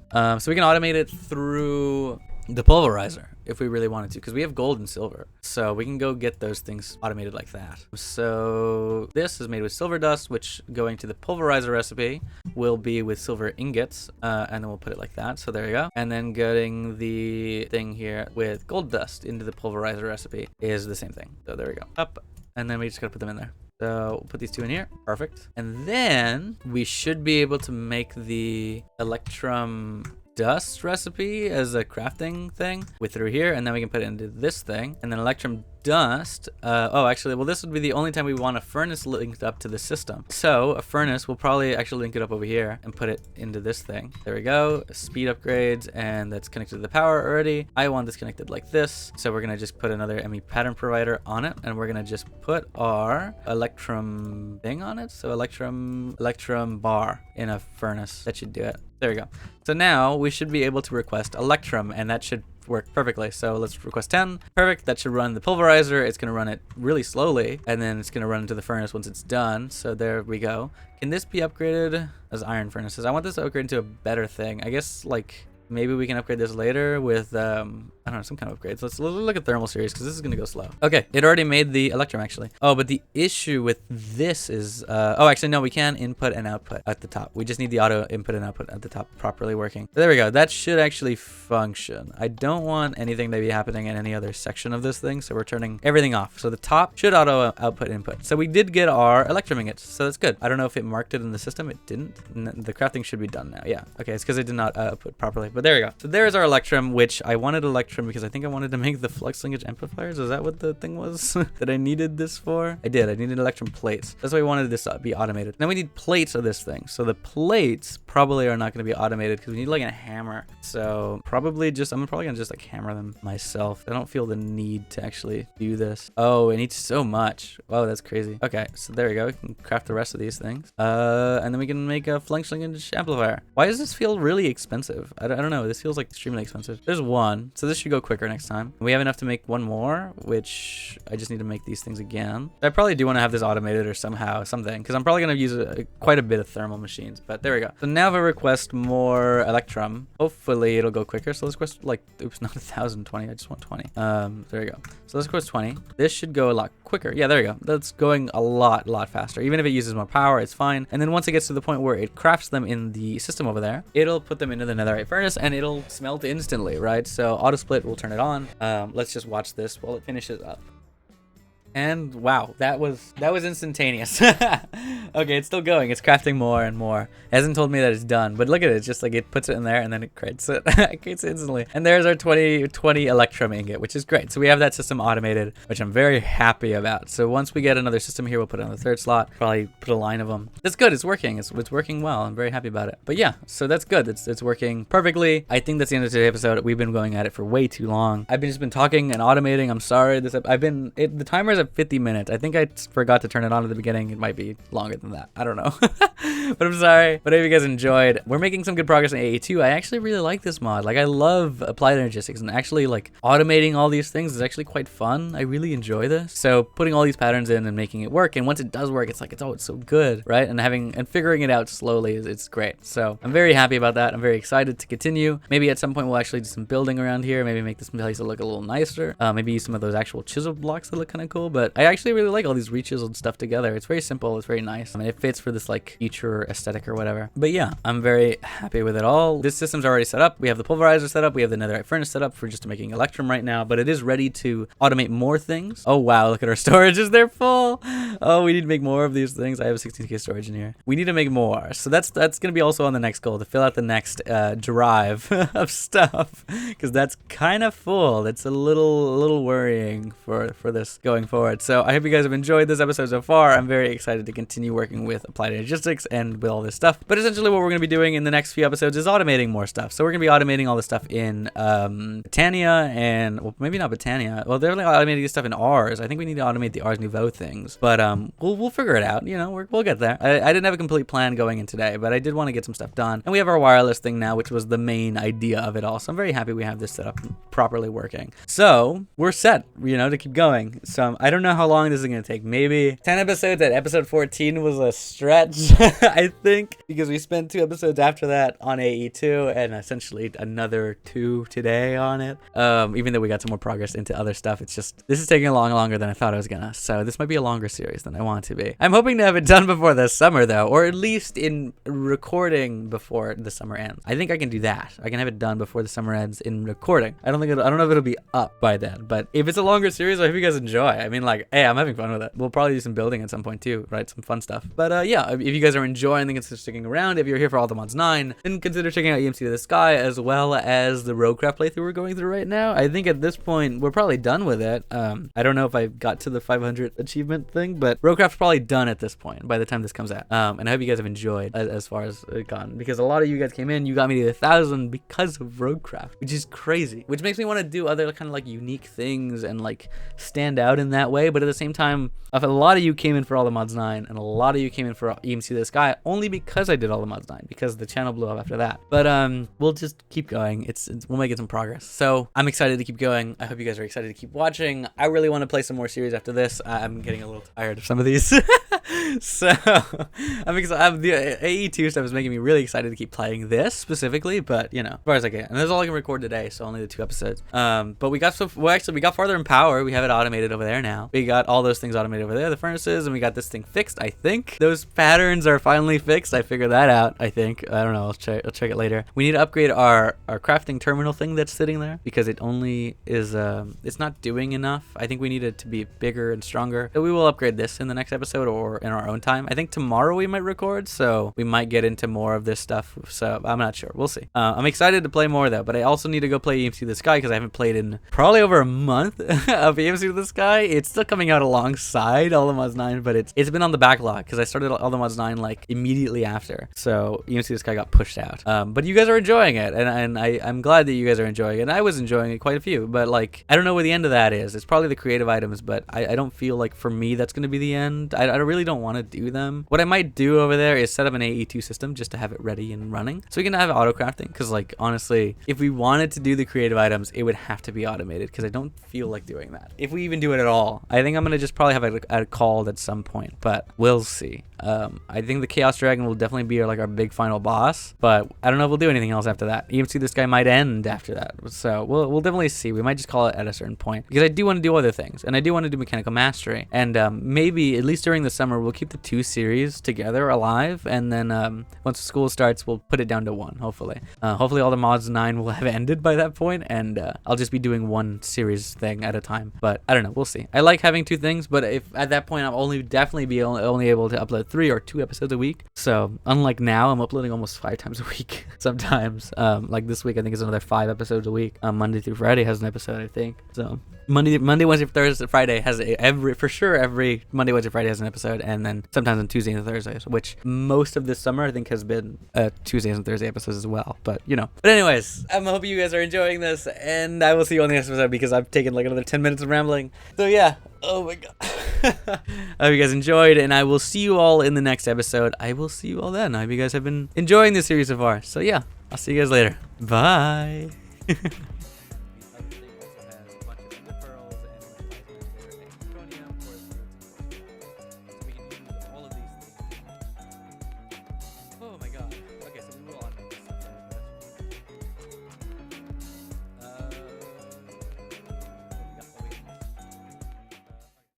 [SPEAKER 1] So we can automate it through the pulverizer if we really wanted to, because we have gold and silver, so we can go get those things automated like that. So this is made with silver dust, which going to the pulverizer recipe will be with silver ingots, and then we'll put it like that. So there you go. And then getting the thing here with gold dust into the pulverizer recipe is the same thing. So there we go. Up, and then we just gotta put them in there. So we'll put these two in here. Perfect. And then we should be able to make the electrum dust recipe as a crafting thing with through here, and then we can put it into this thing, and then electrum dust. Oh, actually, well, this would be the only time we want a furnace linked up to the system. So a furnace, we'll probably actually link it up over here and put it into this thing. There we go. Speed upgrades, and that's connected to the power already. I want this connected like this, so we're gonna just put another ME pattern provider on it, and we're gonna just put our electrum thing on it. So electrum bar in a furnace. That should do it. There we go. So now we should be able to request electrum, and that should work perfectly. So let's request 10. Perfect. That should run the pulverizer. It's going to run it really slowly, and then it's going to run into the furnace once it's done. So there we go. Can this be upgraded as iron furnaces? I want this to upgrade into a better thing. I guess, like, maybe we can upgrade this later with, I don't know, some kind of upgrades. Let's look at thermal series, because this is going to go slow. Okay, it already made the electrum, actually. Oh, but the issue with this is, oh, actually, no, we can input and output at the top. We just need the auto input and output at the top properly working. There we go. That should actually function. I don't want anything to be happening in any other section of this thing, so we're turning everything off. So the top should auto output input. So we did get our electrum ingots, so that's good. I don't know if it marked it in the system. It didn't. The crafting should be done now. Yeah. Okay, it's because it did not output properly. But there we go. So there's our electrum, which I wanted electrum because I think I wanted to make the flux linkage amplifiers. Is that what the thing was that I needed this for? I did. I needed electrum plates. That's why I wanted this to be automated. Then we need plates of this thing. So the plates probably are not going to be automated because we need like a hammer. So probably just, I'm probably going to just like hammer them myself. I don't feel the need to actually do this. Oh, it needs so much. Wow, that's crazy. Okay, so there we go. We can craft the rest of these things. And then we can make a flux linkage amplifier. Why does this feel really expensive? I don't know. This feels like extremely expensive. There's one, so this should go quicker next time. We have enough to make one more, which I just need to make these things again. I probably do want to have this automated or somehow something, because I'm probably going to use quite a bit of thermal machines, but there we go. So now if I request more electrum, hopefully it'll go quicker. So let's request like, oops, not 1,020. I just want 20. There we go. So let's request 20. This should go a lot quicker. Yeah, there we go. That's going a lot faster. Even if it uses more power, it's fine. And then once it gets to the point where it crafts them in the system over there, it'll put them into the netherite furnace and it'll smelt instantly, right? So auto split will turn it on. Let's just watch this while it finishes up. And wow, that was instantaneous. Okay, it's still going. It's crafting more and more. It hasn't told me that it's done, but look at it. It's just like it puts it in there and then it creates it. It creates it instantly. And there's our 20 electrum ingot, which is great. So we have that system automated, which I'm very happy about. So once we get another system here, we'll put it on the third slot. Probably put a line of them. That's good. It's working. It's working well. I'm very happy about it. But yeah, so that's good. It's working perfectly. I think that's the end of today's episode. We've been going at it for way too long. I've just been talking and automating. I'm sorry. The timer's at 50 minutes. I think I forgot to turn it on at the beginning. It might be longer than that. I don't know. But I'm sorry. But I hope you guys enjoyed. We're making some good progress in AE2. I actually really like this mod. Like, I love applied energistics, and actually like automating all these things is actually quite fun. I really enjoy this. So putting all these patterns in and making it work, and once it does work, it's like, it's so good, right? And figuring it out slowly it's great. So I'm very happy about that. I'm very excited to continue. Maybe at some point we'll actually do some building around here. Maybe make this place look a little nicer. Maybe use some of those actual chisel blocks that look kind of cool. But I actually really like all these re-chiseled stuff together. It's very simple. It's very nice. I mean, it fits for this like future aesthetic or whatever. But yeah, I'm very happy with it all. This system's already set up. We have the pulverizer set up. We have the netherite furnace set up for just making electrum right now, but it is ready to automate more things. Oh wow, look at our storages. They're full. Oh, we need to make more of these things. I have a 16K storage in here. We need to make more. So that's going to be also on the next goal, to fill out the next drive of stuff, because that's kind of full. It's a little worrying for this going forward. forward. So I hope you guys have enjoyed this episode so far. I'm very excited to continue working with applied logistics and with all this stuff. But essentially what we're going to be doing in the next few episodes is automating more stuff. So we're going to be automating all the stuff in Britannia and, well, maybe not Britannia. Well, they're like automating this stuff in ours. I think we need to automate the Ars Nouveau things. But we'll figure it out. You know, we'll get there. I didn't have a complete plan going in today, but I did want to get some stuff done. And we have our wireless thing now, which was the main idea of it all. So I'm very happy we have this set up properly working. So we're set, you know, to keep going. So I don't know how long this is going to take. Maybe 10 episodes at episode 14 was a stretch, I think, because we spent 2 episodes after that on AE2 and essentially another 2 today on it. Even though we got some more progress into other stuff, it's just, this is taking a lot longer than I thought it was gonna. So this might be a longer series than I want it to be. I'm hoping to have it done before the summer though, or at least in recording before the summer ends. I think I can do that. I can have it done before the summer ends in recording. I don't know if it'll be up by then, but if it's a longer series, I hope you guys enjoy. I mean, like, hey, I'm having fun with it. We'll probably do some building at some point too, right? Some fun stuff. But yeah, if you guys are enjoying, then consider sticking around. If you're here for All the Mods 9, then consider checking out EMC to the Sky, as well as the Roguecraft playthrough we're going through right now. I think at this point, we're probably done with it. I don't know if I got to the 500 achievement thing, but Roguecraft's probably done at this point by the time this comes out. And I hope you guys have enjoyed as far as it gone, because a lot of you guys came in, you got me to 1,000 because of Roguecraft, which is crazy, which makes me want to do other kind of like unique things and like stand out in that way. But at the same time, a lot of you came in for All the Mods 9 and a lot of you came in for EMC to the Sky only because I did All the Mods 9, because the channel blew up after that. But we'll just keep going. We'll make it some progress. So I'm excited to keep going. I hope you guys are excited to keep watching. I really want to play some more series after this. I'm getting a little tired of some of these. So I'm excited. The AE2 stuff is making me really excited to keep playing this specifically, but you know, as far as I can. And that's all I can record today, so only the 2 episodes. But we got we got farther in power. We have it automated over there now. We got all those things automated over there, the furnaces, and we got this thing fixed. I think those patterns are finally fixed. I figured that out. I think. I don't know. I'll check it later. We need to upgrade our crafting terminal thing that's sitting there, because it only is it's not doing enough. I think we need it to be bigger and stronger. So we will upgrade this in the next episode or in our own time. I think tomorrow we might record, so we might get into more of this stuff. So I'm not sure. We'll see. I'm excited to play more though, but I also need to go play EMC to the Sky because I haven't played in probably over a month of EMC to the Sky. It's still coming out alongside All the Mods 9, but it's been on the backlog because I started All the Mods 9 like immediately after. So EMC to the Sky got pushed out. But you guys are enjoying it, and I'm glad that you guys are enjoying it. And I was enjoying it quite a few, but like I don't know where the end of that is. It's probably the creative items, but I don't feel like for me that's going to be the end. I really don't want to do them. What I might do over there is set up an AE2 system just to have it ready and running, so we can have auto-crafting, because like honestly, if we wanted to do the creative items, it would have to be automated, because I don't feel like doing that. If we even do it at all, I think I'm going to just probably have it called at some point, but we'll see. I think the Chaos Dragon will definitely be like our big final boss, but I don't know if we'll do anything else after that. EMC this guy might end after that, so we'll definitely see. We might just call it at a certain point, because I do want to do other things, and I do want to do mechanical mastery, and maybe at least during the summer we'll keep the 2 series together alive, and then once school starts we'll put it down to 1. Hopefully All the Mods 9 will have ended by that point, and I'll just be doing 1 series thing at a time. But I don't know, we'll see. I like having 2 things, but if at that point I'll definitely be only able to upload 3 or 2 episodes a week. So unlike now, I'm uploading almost 5 times a week sometimes. Like this week I think it's another 5 episodes a week. Monday through Friday has an episode, I think. So Monday, Wednesday, Thursday, Friday has every Monday, Wednesday, Friday has an episode, and then sometimes on Tuesdays and Thursdays, which most of this summer I think has been Tuesdays and Thursday episodes as well. But you know. But anyways, I'm hoping you guys are enjoying this, and I will see you on the next episode because I've taken like another 10 minutes of rambling. So yeah. Oh my god. I hope you guys enjoyed, and I will see you all in the next episode. I will see you all then. I hope you guys have been enjoying this series so far. So yeah, I'll see you guys later. Bye.